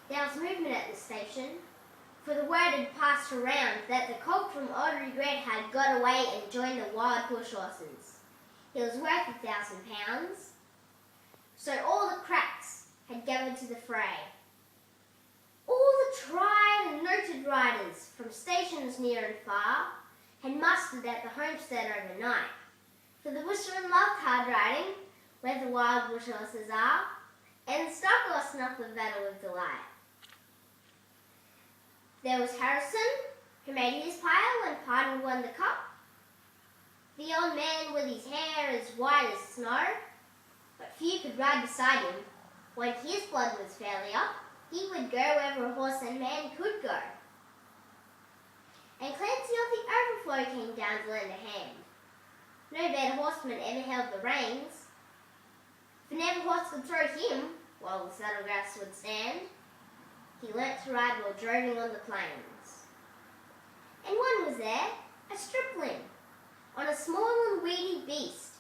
There was movement at the station, for the word had passed around that the colt from Old Regret had got away and joined the wild bush horses. He was worth £1,000, so all the cracks had gathered to the fray. All the tried and noted riders from stations near and far had mustered at the homestead overnight, for the bushmen loved hard riding, where the wild bush horses are, and the stock snuffed the battle with delight. There was Harrison, who made his pile when Pardon won the cup. The old man with his hair as white as snow, but few could ride beside him. When his blood was fairly up, he would go wherever a horse and man could go. And Clancy of the Overflow came down to lend a hand. No better horseman ever held the reins, for never horse could throw him while the saddle grass would stand. He learnt to ride while droving on the plains. And one was there, a stripling, on a small and weedy beast.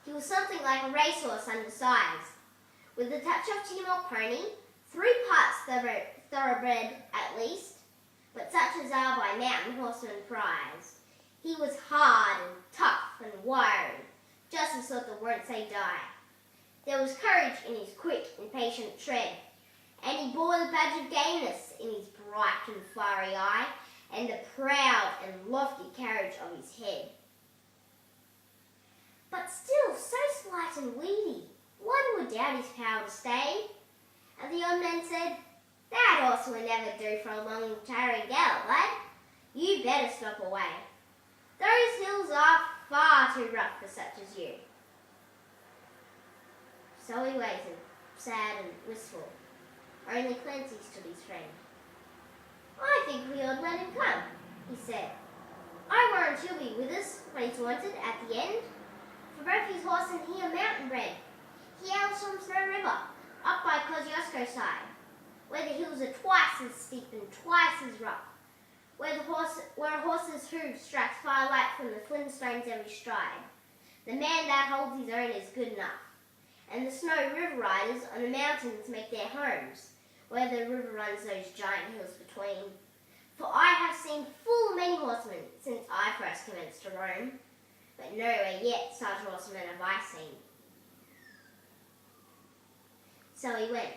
He was something like a racehorse undersized, with a touch of Timor pony, 3 parts thoroughbred at least, but such as are by mountain horsemen prized. He was hard and tough and wiry, just the sort that won't say die. There was courage in his quick, impatient tread, and he bore the badge of gameness in his bright and fiery eye, and the proud and lofty carriage of his head. But still so slight and weedy, one would doubt his power to stay. And the old man said, "That horse will never do for a long tarry gallop, lad. You better stop away. Those hills are far too rough for such as you." So he waited, sad and wistful. Only Clancy stood his friend. "I think we ought to let him come," he said. "I warrant he'll be with us when he's wanted at the end, for both his horse and he are mountain bred. He hails from Snow River, up by Kosciuszko side, where the hills are twice as steep and twice as rough, where a horse's hoof strikes firelight from the flintstones every stride. The man that holds his own is good enough, and the Snow River riders on the mountains make their homes, where the river runs those giant hills between. For I have seen full many horsemen since I first commenced to roam, but nowhere yet such horsemen have I seen." So he went.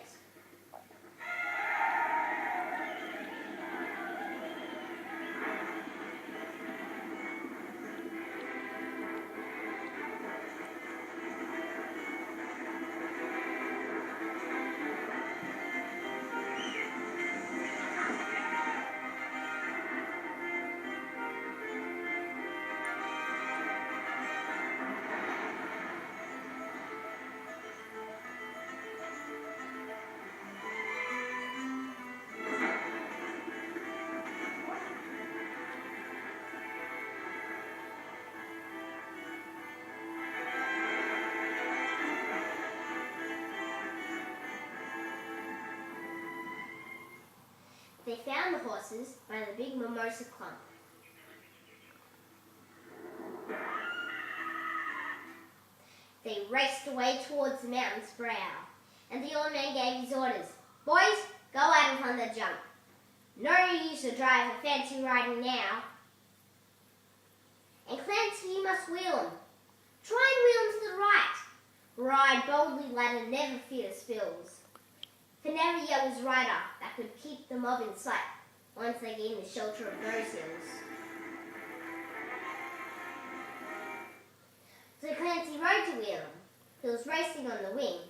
They found the horses by the big mimosa clump. They raced away towards the mountain's brow, and the old man gave his orders. "Boys, go at 'em on the jump. No use to drive a fancy riding now. And Clancy, you must wheel 'em. Try and wheel 'em to the right. Ride boldly, lad, and never fear the spills. For never yet was rider that could keep the mob in sight once they gained the shelter of those hills." So Clancy rode to Wheelham. He was racing on the wing,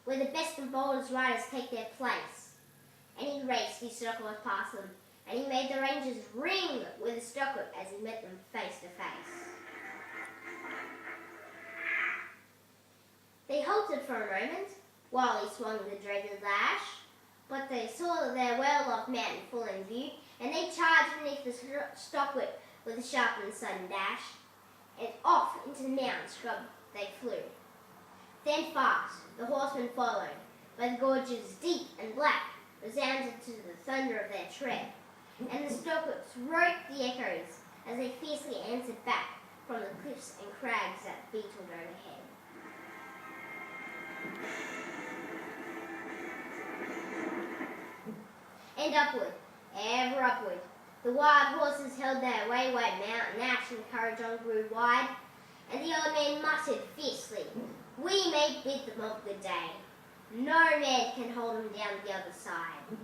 where the best and boldest riders take their place. And he raced his stock past them, and he made the rangers ring with his stock as he met them face to face. They halted for a moment, while he swung the dreaded lash, but they saw their well-off mountain full in view, and they charged beneath the stockwhip with a sharp and sudden dash, and off into the mountain scrub they flew. Then fast the horsemen followed, where the gorges deep and black resounded to the thunder of their tread, and the stockwhips roke the echoes as they fiercely answered back from the cliffs and crags that beetled overhead. and upward, ever upward. The wild horses held their wayward mountain ash and courage on grew wide, and the old man muttered fiercely, "We may bid them of good day. No man can hold them down the other side."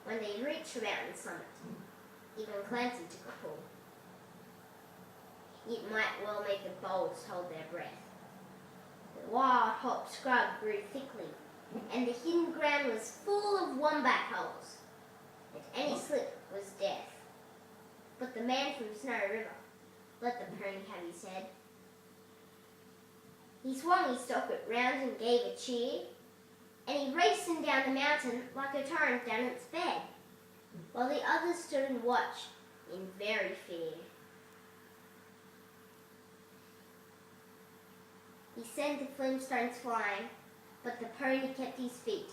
When they reached the mountain summit, even Clancy took a pull. It might well make the boldest hold their breath. The wild hop scrub grew thickly, and the hidden ground was full of wombat holes, and any slip was death. But the man from Snow River let the pony have his head. He swung his stocket round and gave a cheer, and he raced him down the mountain like a torrent down its bed, while the others stood and watched in very fear. He sent the flimstones flying, but the pony kept his feet.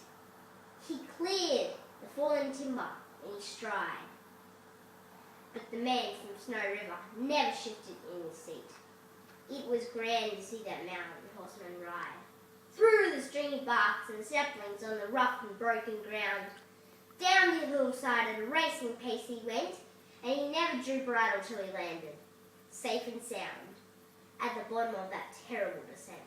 He cleared the fallen timber in his stride. But the man from Snow River never shifted in his seat. It was grand to see that mountain horseman ride through the stringy barks and saplings on the rough and broken ground. Down the hillside at a racing pace he went, and he never drew bridle till he landed, safe and sound, at the bottom of that terrible descent.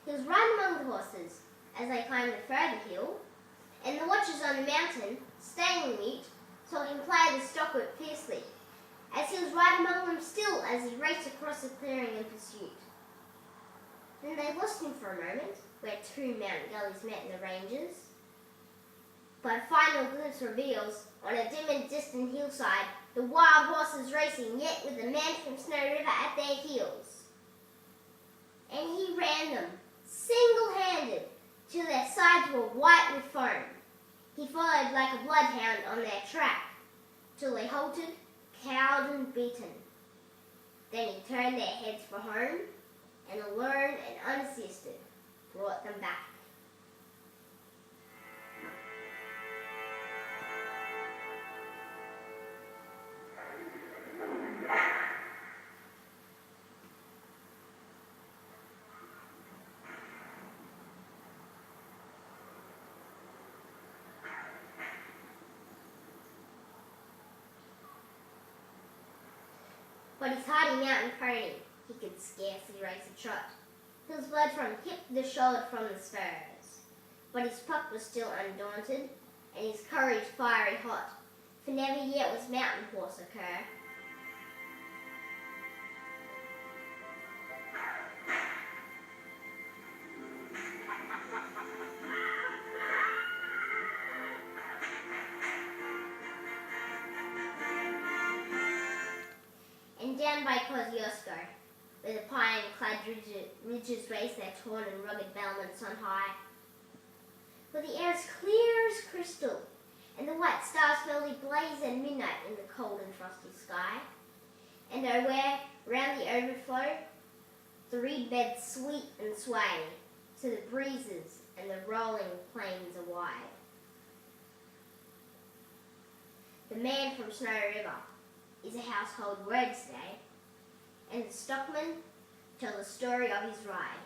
He was right among the horses as they climbed the further hill, and the watchers on the mountain, staying mute, saw him ply the stock-whip fiercely, as he was right among them still as he raced across the clearing in pursuit. Then they lost him for a moment, where two mountain gullies met in the ranges. But a final glimpse reveals, on a dim and distant hillside, the wild horses racing, yet with the man from Snow River at their heels. And he ran them, single-handed, till their sides were white with foam. He followed like a bloodhound on their track, till they halted, cowed and beaten. Then he turned their heads for home, and alone and unassisted, brought them back. But his hardy mountain pony, he could scarcely raise a trot. His blood from hip to shoulder from the spurs. But his pluck was still undaunted, and his courage fiery hot, for never yet was mountain horse a cur. And down by Kosciuszko, where the pine-clad ridges raise their torn and rugged battlements on high, where the air is clear as crystal, and the white stars fairly blaze at midnight in the cold and frosty sky, and where, round the overflow, the reed beds sweep and sway to the breezes, and the rolling plains are wide. The man from Snow River is a household word today, and the stockmen tell the story of his ride.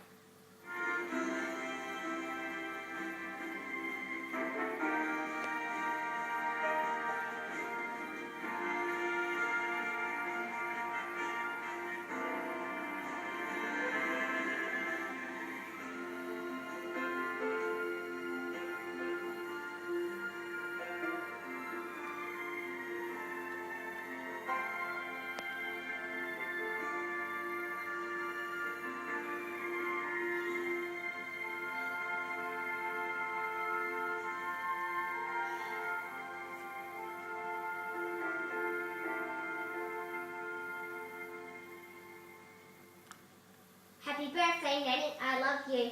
Happy birthday, Nanny. I love you.